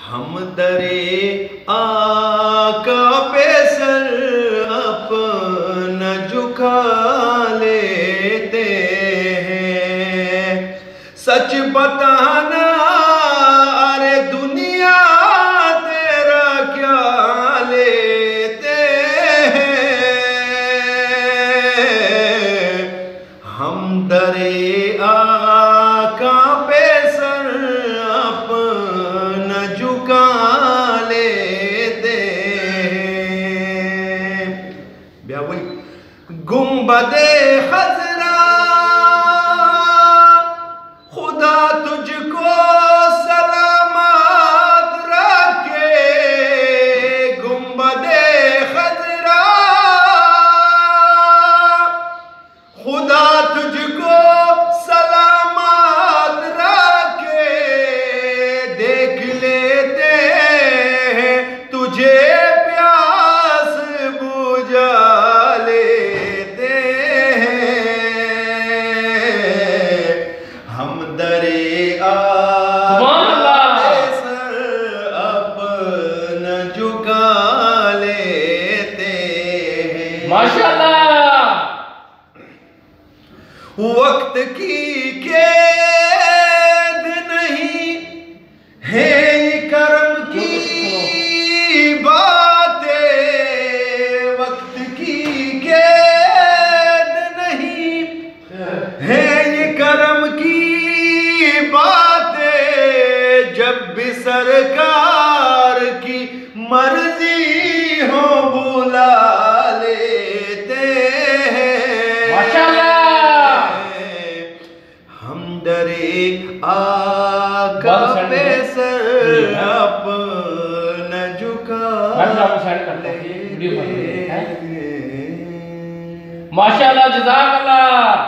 हम दरे आका पे सर अपना झुका लेते हैं। सच बताना अरे दुनिया तेरा क्या लेते हैं। हम दरे आका पे सर अपना झुका लेते हैं। ब्या वही गुंबदे खजरा खुदा तुझको सलामत रखे। गुंबदे खजरा खुदा तुझको सलामत रखे। देख लेते हैं तुझे प्यास बुझा लेते हैं। हम दरे अपना झुका लेते हैं। माशाअल्लाह। वक्त की कैद नहीं है ये कर्म की बातें। वक्त की कैद नहीं है ये कर्म की बातें। जब भी सरकार की मर्जी हो बुला लेते हैं। माशाअल्लाह। हम दरे आका पे सर अपना झुका लेते हैं। माशाअल्लाह, जज़ाकल्लाह।